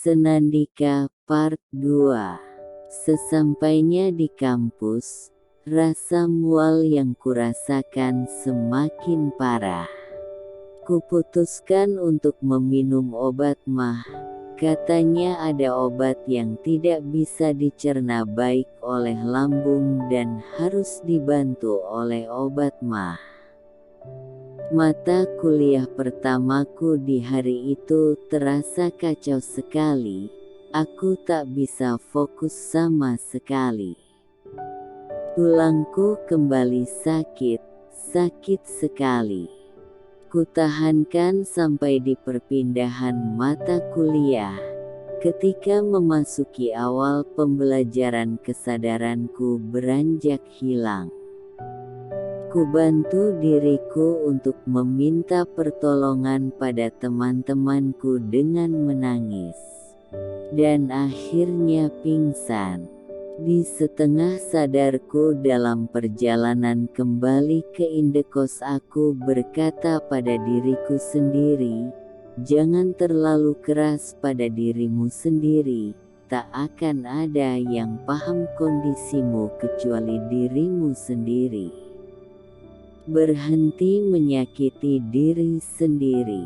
Senandika Part 2. Sesampainya di kampus, rasa mual yang kurasakan semakin parah. Kuputuskan untuk meminum obat mah. Katanya ada obat yang tidak bisa dicerna baik oleh lambung dan harus dibantu oleh obat mah. Mata kuliah pertamaku di hari itu terasa kacau sekali. Aku tak bisa fokus sama sekali. Tulangku kembali sakit sekali. Kutahankan sampai di perpindahan mata kuliah. Ketika memasuki awal pembelajaran kesadaranku beranjak hilang. Kubantu diriku untuk meminta pertolongan pada teman-temanku dengan menangis. Dan akhirnya pingsan. Di setengah sadarku dalam perjalanan kembali ke indekos, aku berkata pada diriku sendiri, jangan terlalu keras pada dirimu sendiri, tak akan ada yang paham kondisimu kecuali dirimu sendiri. Berhenti menyakiti diri sendiri.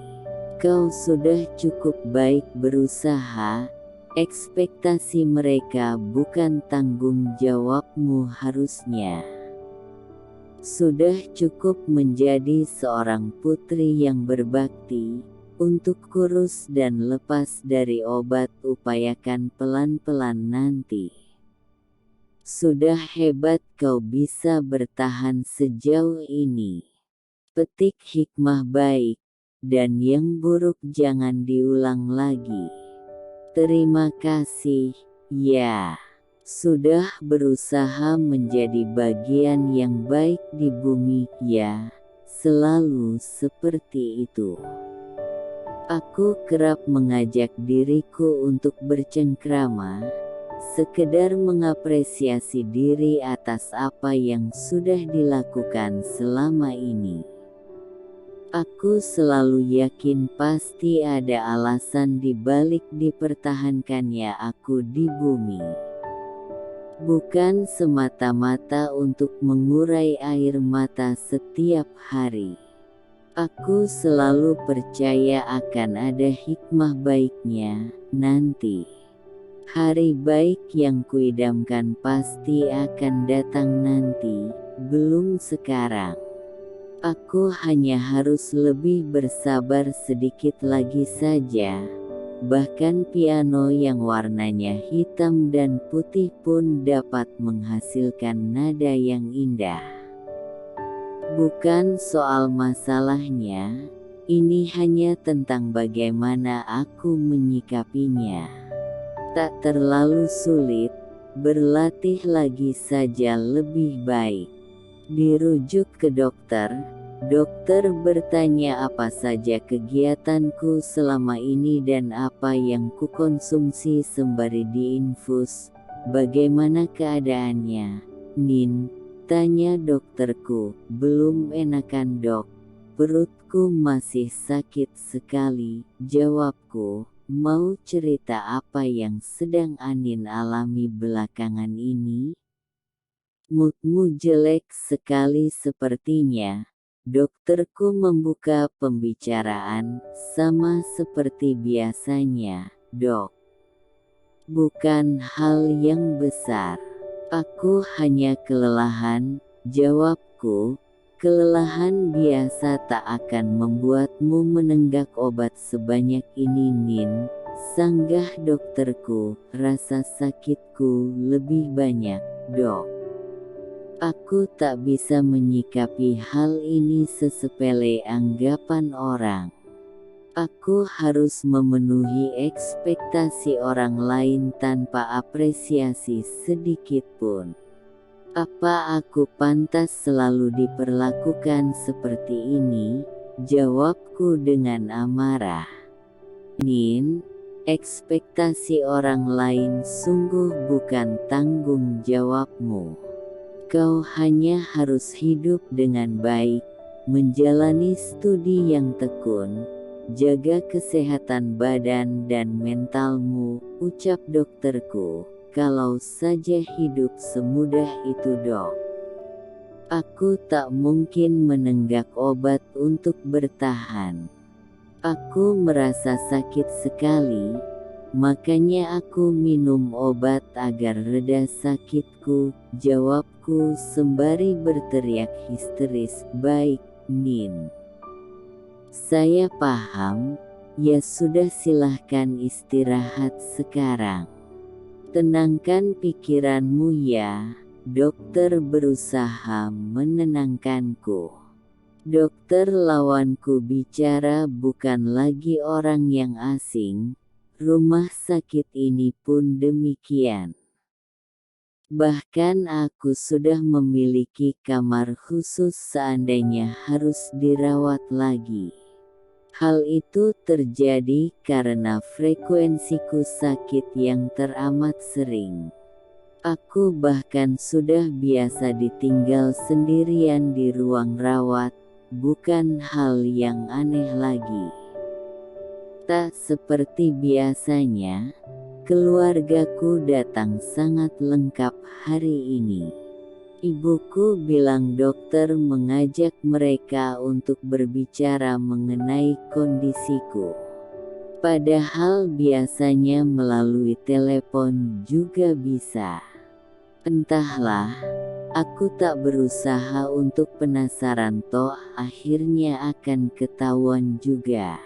Kau sudah cukup baik berusaha. Ekspektasi mereka bukan tanggung jawabmu harusnya. Sudah cukup menjadi seorang putri yang berbakti. Untuk kurus dan lepas dari obat, upayakan pelan-pelan nanti. Sudah hebat kau bisa bertahan sejauh ini. Petik hikmah baik, dan yang buruk jangan diulang lagi. Terima kasih, ya. Sudah berusaha menjadi bagian yang baik di bumi, ya. Selalu seperti itu. Aku kerap mengajak diriku untuk bercengkrama. Sekedar mengapresiasi diri atas apa yang sudah dilakukan selama ini. Aku selalu yakin pasti ada alasan di balik dipertahankannya aku di bumi. Bukan semata-mata untuk mengurai air mata setiap hari. Aku selalu percaya akan ada hikmah baiknya nanti. Hari baik yang kuidamkan pasti akan datang nanti, belum sekarang. Aku hanya harus lebih bersabar sedikit lagi saja. Bahkan piano yang warnanya hitam dan putih pun dapat menghasilkan nada yang indah. Bukan soal masalahnya, ini hanya tentang bagaimana aku menyikapinya. Tak terlalu sulit, berlatih lagi saja lebih baik. Dirujuk ke dokter, dokter bertanya apa saja kegiatanku selama ini dan apa yang kukonsumsi sembari diinfus. Bagaimana keadaannya, Nin? Tanya dokterku. Belum enakan dok, perutku masih sakit sekali, jawabku. Mau cerita apa yang sedang Anin alami belakangan ini? Moodmu jelek sekali sepertinya. Dokterku membuka pembicaraan, sama seperti biasanya, dok. Bukan hal yang besar. Aku hanya kelelahan, jawabku. Kelelahan biasa tak akan membuatmu menenggak obat sebanyak ini, Nin. Sanggah dokterku. Rasa sakitku lebih banyak, dok. Aku tak bisa menyikapi hal ini sesepele anggapan orang. Aku harus memenuhi ekspektasi orang lain tanpa apresiasi sedikit pun. Apa aku pantas selalu diperlakukan seperti ini? Jawabku dengan amarah. Nin, ekspektasi orang lain sungguh bukan tanggung jawabmu. Kau hanya harus hidup dengan baik, menjalani studi yang tekun, jaga kesehatan badan dan mentalmu, ucap dokterku. Kalau saja hidup semudah itu, Dok. Aku tak mungkin menenggak obat untuk bertahan. Aku merasa sakit sekali, makanya aku minum obat agar reda sakitku, jawabku sembari berteriak histeris. Baik, Nin. Saya paham, ya sudah silahkan istirahat sekarang. Tenangkan pikiranmu ya, dokter berusaha menenangkanku. Dokter lawanku bicara bukan lagi orang yang asing, rumah sakit ini pun demikian. Bahkan aku sudah memiliki kamar khusus seandainya harus dirawat lagi. Hal itu terjadi karena frekuensiku sakit yang teramat sering. Aku bahkan sudah biasa ditinggal sendirian di ruang rawat, bukan hal yang aneh lagi. Tak seperti biasanya, keluargaku datang sangat lengkap hari ini. Ibuku bilang dokter mengajak mereka untuk berbicara mengenai kondisiku. Padahal biasanya melalui telepon juga bisa. Entahlah, aku tak berusaha untuk penasaran toh akhirnya akan ketahuan juga.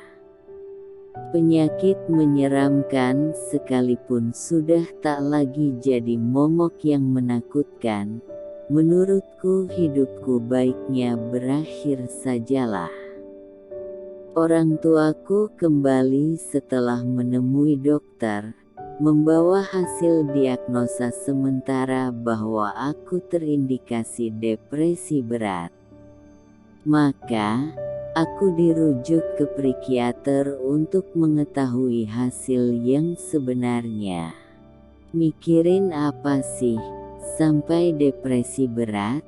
Penyakit menyeramkan sekalipun sudah tak lagi jadi momok yang menakutkan, menurutku hidupku baiknya berakhir sajalah. Orang tuaku kembali setelah menemui dokter, membawa hasil diagnosa sementara bahwa aku terindikasi depresi berat. Maka, aku dirujuk ke psikiater untuk mengetahui hasil yang sebenarnya. Mikirin apa sih, sampai depresi berat?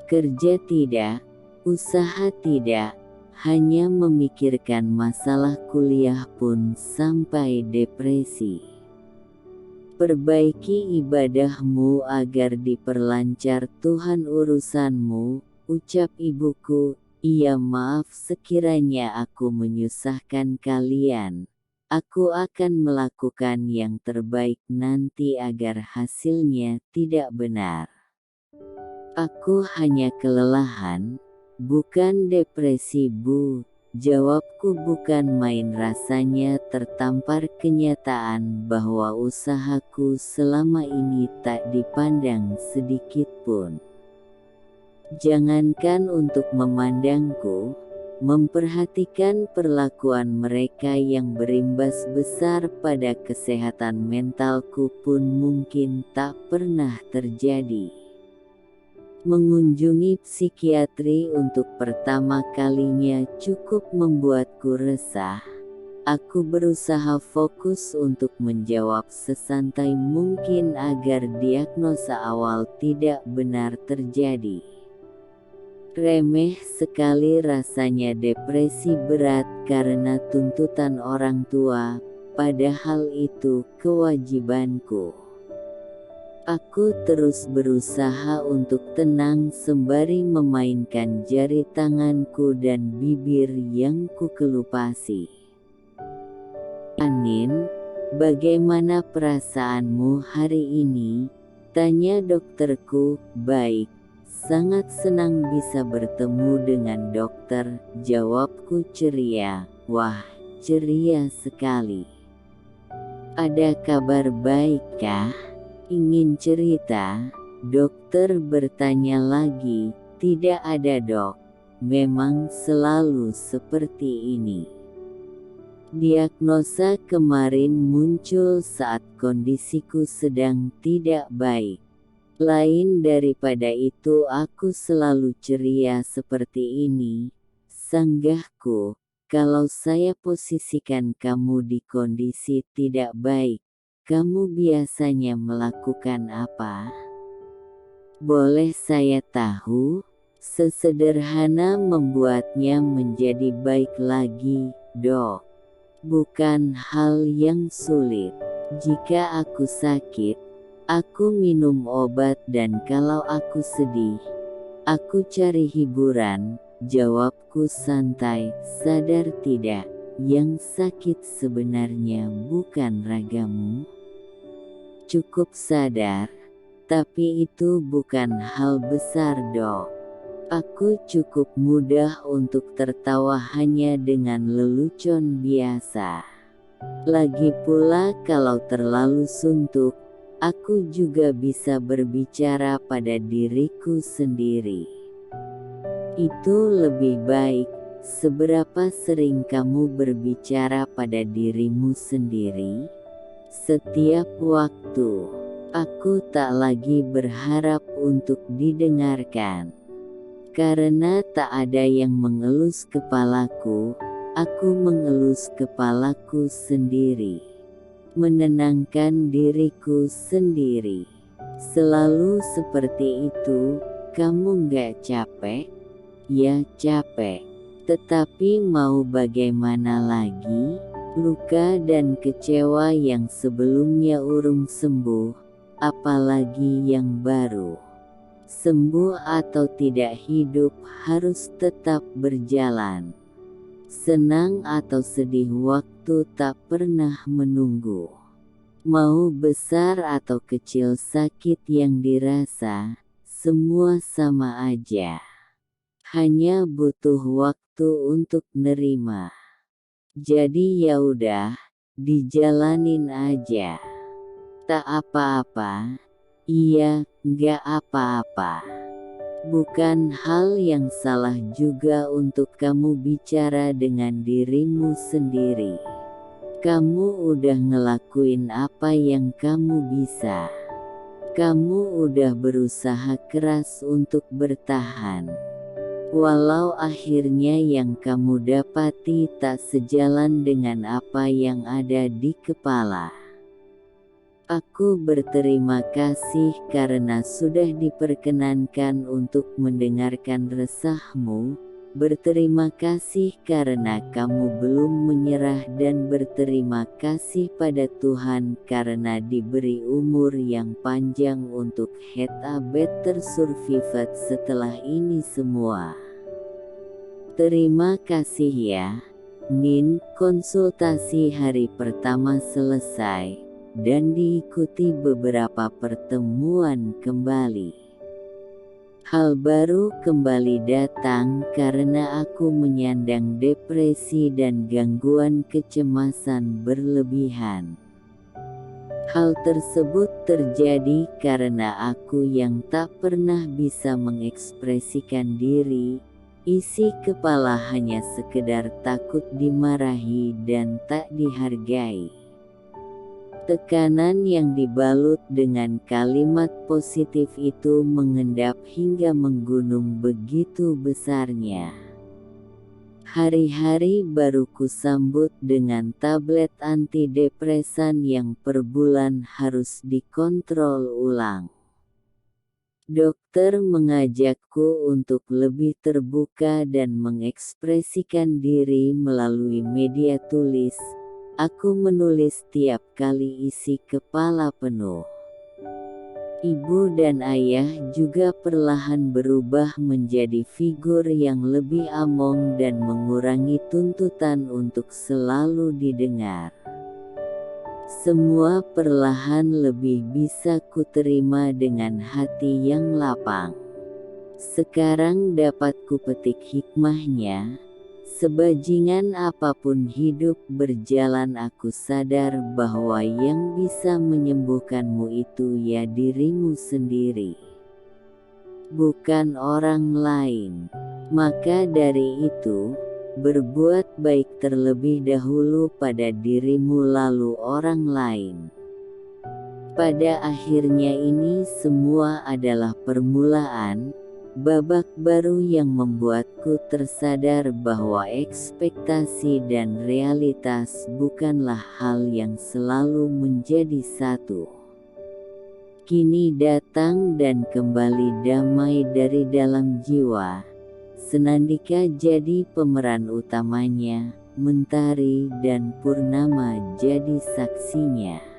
Kerja tidak, usaha tidak, hanya memikirkan masalah kuliah pun sampai depresi. Perbaiki ibadahmu agar diperlancar Tuhan urusanmu, ucap ibuku. Iya, maaf sekiranya aku menyusahkan kalian. Aku akan melakukan yang terbaik nanti agar hasilnya tidak benar. Aku hanya kelelahan, bukan depresi, Bu. Jawabku bukan main. Rasanya tertampar kenyataan bahwa usahaku selama ini tak dipandang sedikit pun. Jangankan untuk memandangku, memperhatikan perlakuan mereka yang berimbas besar pada kesehatan mentalku pun mungkin tak pernah terjadi. Mengunjungi psikiatri untuk pertama kalinya cukup membuatku resah. Aku berusaha fokus untuk menjawab sesantai mungkin agar diagnosa awal tidak benar terjadi. Remeh sekali rasanya depresi berat karena tuntutan orang tua, padahal itu kewajibanku. Aku terus berusaha untuk tenang sembari memainkan jari tanganku dan bibir yang kukelupasi. Anin, bagaimana perasaanmu hari ini? Tanya dokterku. Baik, sangat senang bisa bertemu dengan dokter, jawabku ceria. Wah, ceria sekali. Ada kabar baik kah? Ingin cerita? Dokter bertanya lagi. Tidak ada, Dok. Memang selalu seperti ini. Diagnosa kemarin muncul saat kondisiku sedang tidak baik. Lain daripada itu aku selalu ceria seperti ini. Sanggahku, kalau saya posisikan kamu di kondisi tidak baik, kamu biasanya melakukan apa? Boleh saya tahu? Sesederhana membuatnya menjadi baik lagi, Dok. Bukan hal yang sulit. Jika aku sakit, aku minum obat, dan kalau aku sedih, aku cari hiburan. Jawabku santai. Sadar tidak, yang sakit sebenarnya bukan ragamu? Cukup sadar, tapi itu bukan hal besar, Dok. Aku cukup mudah untuk tertawa hanya dengan lelucon biasa. Lagi pula kalau terlalu suntuk, aku juga bisa berbicara pada diriku sendiri. Itu lebih baik. Seberapa sering kamu berbicara pada dirimu sendiri? Setiap waktu. Aku tak lagi berharap untuk didengarkan. Karena tak ada yang mengelus kepalaku, aku mengelus kepalaku sendiri. Menenangkan diriku sendiri. Selalu seperti itu. Kamu gak capek? Ya capek. Tetapi mau bagaimana lagi? Luka dan kecewa yang sebelumnya urung sembuh, apalagi yang baru. Sembuh atau tidak, hidup harus tetap berjalan. Senang atau sedih, waktu tak pernah menunggu. Mau besar atau kecil sakit yang dirasa, semua sama aja. Hanya butuh waktu untuk nerima. Jadi ya udah, dijalanin aja. Tak apa-apa. Iya, gak apa-apa. Bukan hal yang salah juga untuk kamu bicara dengan dirimu sendiri. Kamu udah ngelakuin apa yang kamu bisa. Kamu udah berusaha keras untuk bertahan. Walau akhirnya yang kamu dapati tak sejalan dengan apa yang ada di kepala. Aku berterima kasih karena sudah diperkenankan untuk mendengarkan resahmu. Berterima kasih karena kamu belum menyerah, dan berterima kasih pada Tuhan karena diberi umur yang panjang untuk have a better survive setelah ini semua. Terima kasih ya, Nin. Konsultasi hari pertama selesai, dan diikuti beberapa pertemuan kembali. Hal baru kembali datang karena aku menyandang depresi dan gangguan kecemasan berlebihan. Hal tersebut terjadi karena aku yang tak pernah bisa mengekspresikan diri. Isi kepala hanya sekedar takut dimarahi dan tak dihargai. Tekanan yang dibalut dengan kalimat positif itu mengendap hingga menggunung begitu besarnya. Hari-hari baru kusambut dengan tablet antidepresan yang per bulan harus dikontrol ulang. Dokter mengajakku untuk lebih terbuka dan mengekspresikan diri melalui media tulis. Aku menulis tiap kali isi kepala penuh. Ibu dan ayah juga perlahan berubah menjadi figur yang lebih among dan mengurangi tuntutan untuk selalu didengar. Semua perlahan lebih bisa kuterima dengan hati yang lapang. Sekarang dapat kupetik hikmahnya. Sebajingan apapun hidup berjalan, aku sadar bahwa yang bisa menyembuhkanmu itu ya dirimu sendiri, bukan orang lain. Maka dari itu, berbuat baik terlebih dahulu pada dirimu lalu orang lain. Pada akhirnya ini semua adalah permulaan. Babak baru yang membuatku tersadar bahwa ekspektasi dan realitas bukanlah hal yang selalu menjadi satu. Kini datang dan kembali damai dari dalam jiwa. Senandika jadi pemeran utamanya, Mentari dan Purnama jadi saksinya.